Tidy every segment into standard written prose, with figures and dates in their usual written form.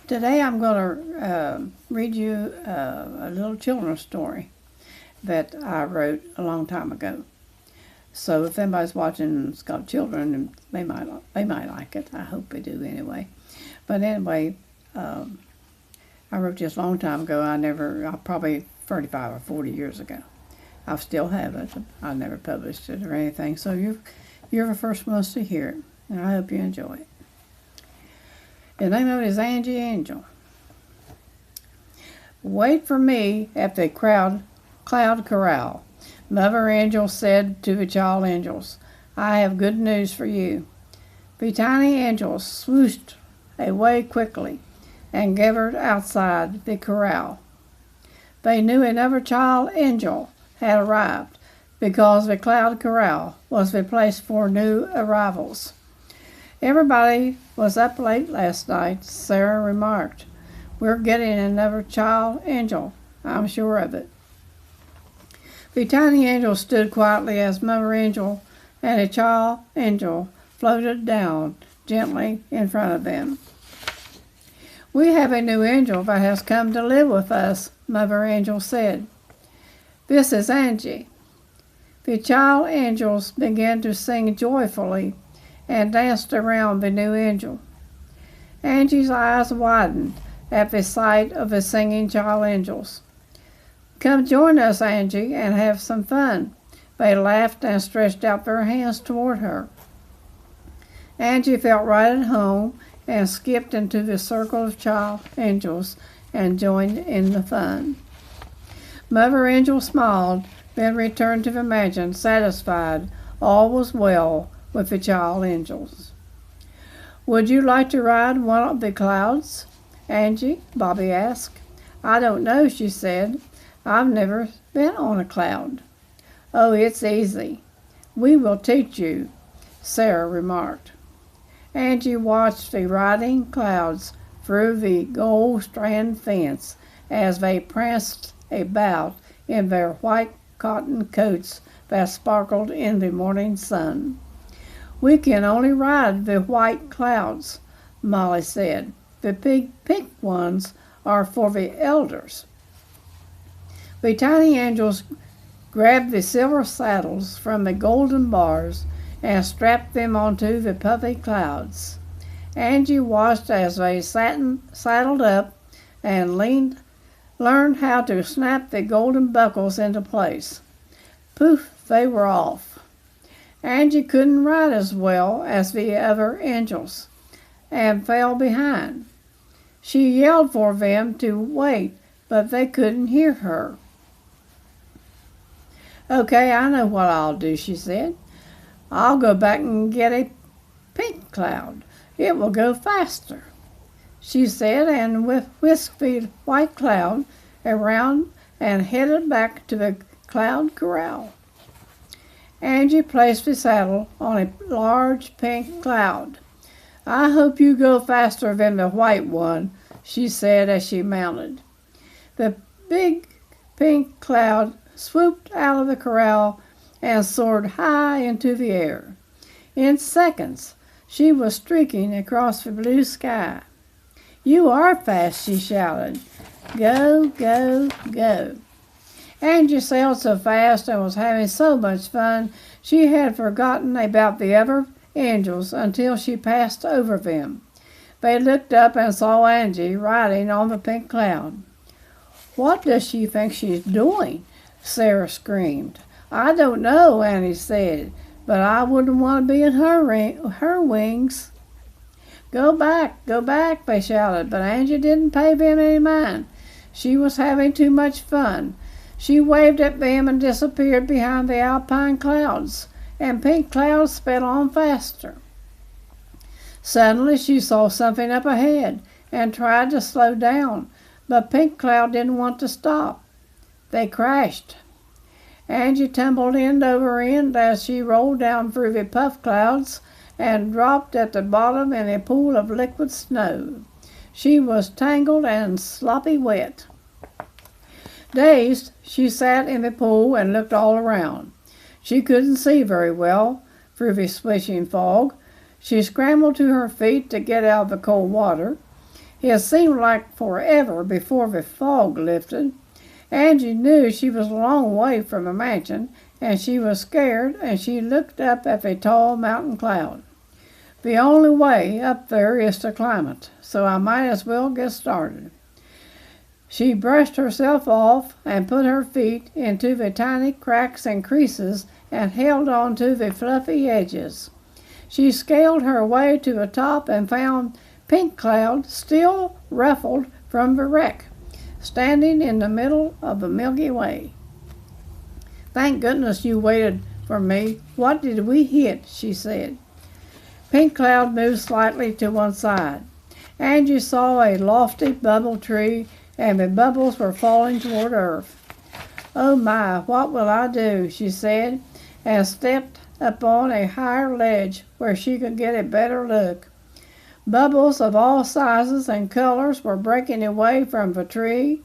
Today I'm going to read you a little children's story that I wrote a long time ago. So if anybody's watching and's got children, they might like it. I hope they do anyway. But anyway, I wrote this a long time ago. Probably 35 or 40 years ago. I still have it. I never published it or anything. So you're the first ones to hear it, and I hope you enjoy it. The name of it is Angie Angle. Wait for me at the cloud corral. Mother Angel said to the child angels, I have good news for you. The tiny angels swooshed away quickly and gathered outside the corral. They knew another child angel had arrived because the cloud corral was the place for new arrivals. Everybody was up late last night, Sarah remarked. We're getting another child angel, I'm sure of it. The tiny angel stood quietly as Mother Angel and a child angel floated down gently in front of them. We have a new angel that has come to live with us, Mother Angel said. This is Angie. The child angels began to sing joyfully and danced around the new angel. Angie's eyes widened at the sight of the singing child angels. Come join us, Angie, and have some fun. They laughed and stretched out their hands toward her. Angie felt right at home and skipped into the circle of child angels and joined in the fun. Mother Angel smiled, then returned to the mansion, satisfied all was well with the child angels. Would you like to ride one of the clouds, Angie? Bobby asked. I don't know, she said. I've never been on a cloud. Oh, it's easy. We will teach you, Sarah remarked. Angie watched the riding clouds through the gold strand fence as they pranced about in their white cotton coats that sparkled in the morning sun. We can only ride the white clouds, Molly said. The pink ones are for the elders. The tiny angels grabbed the silver saddles from the golden bars and strapped them onto the puffy clouds. Angie watched as they saddled up and learned how to snap the golden buckles into place. Poof, they were off. Angie couldn't ride as well as the other angels and fell behind. She yelled for them to wait, but they couldn't hear her. Okay, I know what I'll do, she said. I'll go back and get a pink cloud. It will go faster, she said, and whisked the white cloud around and headed back to the cloud corral. Angie placed the saddle on a large pink cloud. I hope you go faster than the white one, she said as she mounted. The big pink cloud swooped out of the corral and soared high into the air. In seconds, she was streaking across the blue sky. You are fast, she shouted. Go, go, go. Angie sailed so fast and was having so much fun, she had forgotten about the other angels until she passed over them. They looked up and saw Angie riding on the pink cloud. What does she think she's doing? Sarah screamed. I don't know, Annie said, but I wouldn't want to be in her wings. Go back, they shouted, but Angie didn't pay them any mind. She was having too much fun. She waved at them and disappeared behind the alpine clouds, and pink clouds sped on faster. Suddenly she saw something up ahead and tried to slow down, but pink cloud didn't want to stop. They crashed. Angie tumbled end over end as she rolled down through the puff clouds and dropped at the bottom in a pool of liquid snow. She was tangled and sloppy wet. Dazed, she sat in the pool and looked all around. She couldn't see very well through the swishing fog. She scrambled to her feet to get out of the cold water. It seemed like forever before the fog lifted. Angie knew she was a long way from the mansion, and she was scared, and she looked up at the tall mountain cloud. The only way up there is to climb it, so I might as well get started. She brushed herself off and put her feet into the tiny cracks and creases and held on to the fluffy edges. She scaled her way to the top and found Pink Cloud still ruffled from the wreck, standing in the middle of the Milky Way. "Thank goodness you waited for me. What did we hit?" she said. Pink Cloud moved slightly to one side. Angie saw a lofty bubble tree, and the bubbles were falling toward Earth. "Oh my, what will I do?" she said, and stepped upon a higher ledge where she could get a better look. Bubbles of all sizes and colors were breaking away from the tree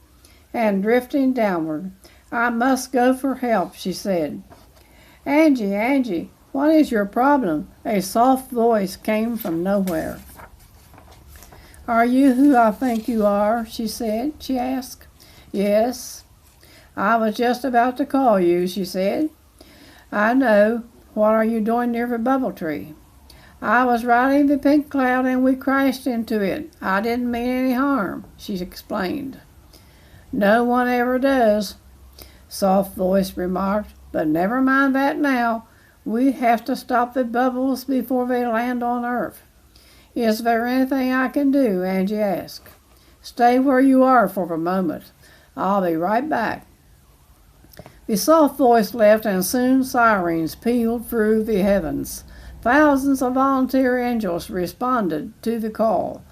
and drifting downward. "I must go for help," she said. "Angie, Angie, what is your problem?" A soft voice came from nowhere. "Are you who I think you are?" she asked. "Yes." "I was just about to call you," she said. "I know. What are you doing near the bubble tree?" "I was riding the Pink Cloud and we crashed into it. I didn't mean any harm," she explained. "No one ever does," Soft Voice remarked, "but never mind that now. We have to stop the bubbles before they land on Earth." "Is there anything I can do?" Angie asked. "Stay where you are for a moment. I'll be right back." The soft voice left, and soon sirens pealed through the heavens. Thousands of volunteer angels responded to the call.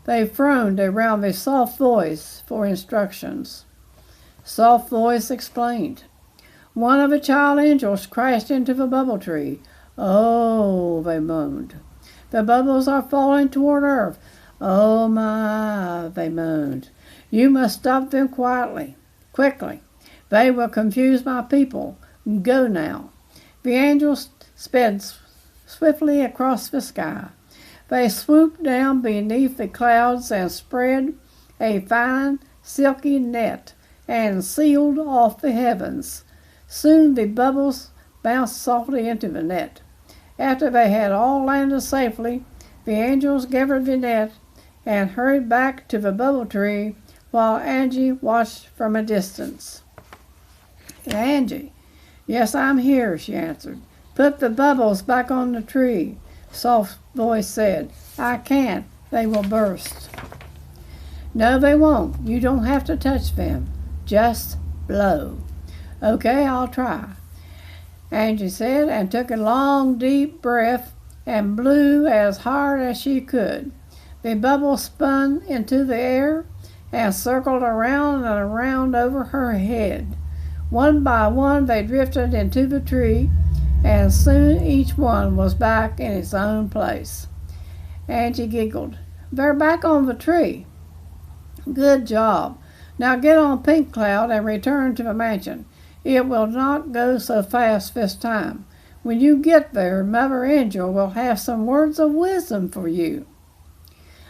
They froned around the soft voice for instructions. Soft Voice explained. "One of the child angels crashed into the bubble tree." "Oh," they moaned. "The bubbles are falling toward Earth." "Oh my," they moaned. "You must stop them quickly. They will confuse my people. Go now." The angels sped swiftly across the sky. They swooped down beneath the clouds and spread a fine, silky net and sealed off the heavens. Soon the bubbles bounced softly into the net. After they had all landed safely, the angels gathered the net and hurried back to the bubble tree while Angie watched from a distance. "Angie." "Yes, I'm here," she answered. "Put the bubbles back on the tree," Soft Voice said. "I can't. They will burst." "No, they won't. You don't have to touch them. Just blow." "Okay, I'll try," Angie said, and took a long, deep breath and blew as hard as she could. The bubbles spun into the air and circled around and around over her head. One by one they drifted into the tree, and soon each one was back in its own place. Angie giggled. "They're back on the tree." "Good job. Now get on Pink Cloud and return to the mansion. It will not go so fast this time. When you get there, Mother Angel will have some words of wisdom for you."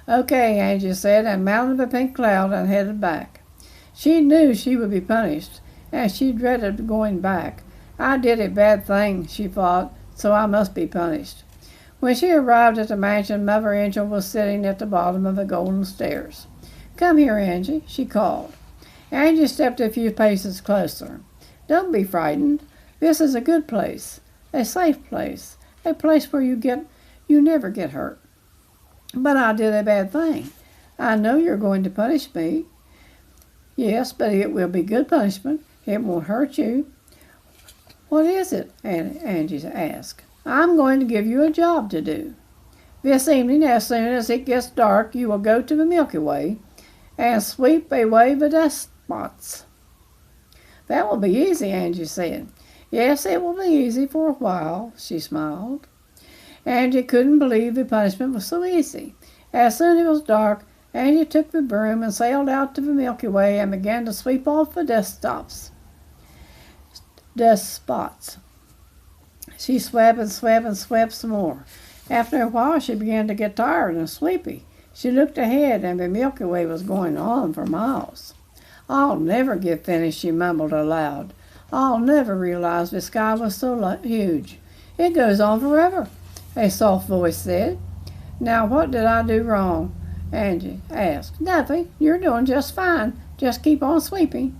"Okay," Angie said, and mounted the Pink Cloud and headed back. She knew she would be punished, and she dreaded going back. "I did a bad thing," she thought, "so I must be punished." When she arrived at the mansion, Mother Angel was sitting at the bottom of the golden stairs. "Come here, Angie," she called. Angie stepped a few paces closer. "Don't be frightened. This is a good place, a safe place, a place where you never get hurt." "But I did a bad thing. I know you're going to punish me." "Yes, but it will be good punishment. It won't hurt you." "What is it?" Angie asked. "I'm going to give you a job to do. This evening, as soon as it gets dark, you will go to the Milky Way and sweep away the dust spots." "That will be easy," Angie said. "Yes, it will be easy for a while," she smiled. Angie couldn't believe the punishment was so easy. As soon as it was dark, Angie took the broom and sailed out to the Milky Way and began to sweep off the dust spots. She swept and swept and swept some more. After a while, she began to get tired and sleepy. She looked ahead, and the Milky Way was going on for miles. "I'll never get finished," she mumbled aloud. "I'll never realize the sky was so huge. It goes on forever," a soft voice said. "Now what did I do wrong?" Angie asked. "Nothing. You're doing just fine. Just keep on sweeping."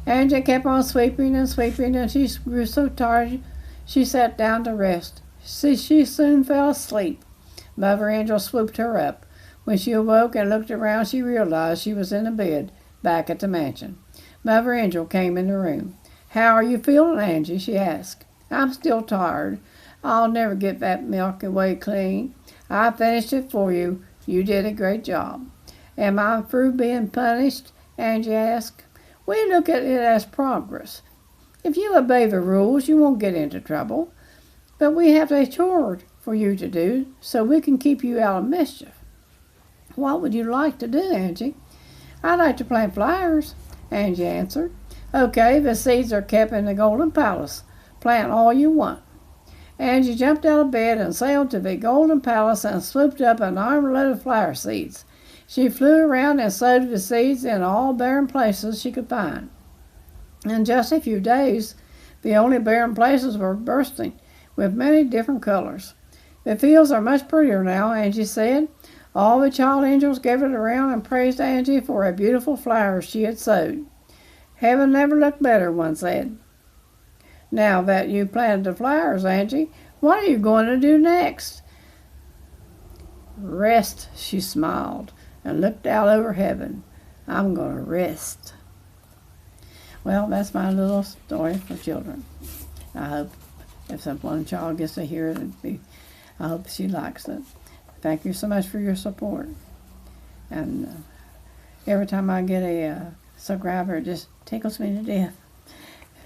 Angie kept on sweeping, and she grew so tired she sat down to rest. She soon fell asleep. Mother Angel swooped her up. When she awoke and looked around, she realized she was in a bed back at the mansion. Mother Angel came in the room. "How are you feeling, Angie?" she asked. "I'm still tired. I'll never get that Milky Way clean. I finished it for you. You did a great job." "Am I through being punished?" Angie asked. "We look at it as progress. If you obey the rules, you won't get into trouble. But we have a chore for you to do so we can keep you out of mischief." "What would you like to do, Angie?" "I'd like to plant flowers," Angie answered. "Okay, the seeds are kept in the Golden Palace. Plant all you want." Angie jumped out of bed and sailed to the Golden Palace and swooped up an armload of flower seeds. She flew around and sowed the seeds in all barren places she could find. In just a few days, the only barren places were bursting with many different colors. "The fields are much prettier now," Angie said. All the child angels gathered around and praised Angie for a beautiful flower she had sowed. "Heaven never looked better," one said. "Now that you planted the flowers, Angie, what are you going to do next?" "Rest," she smiled and looked out over heaven. "I'm going to rest." Well, that's my little story for children. I hope if one child gets to hear it, I hope she likes it. Thank you so much for your support. And every time I get a subscriber, it just tickles me to death.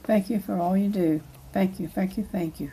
Thank you for all you do. Thank you, thank you, thank you.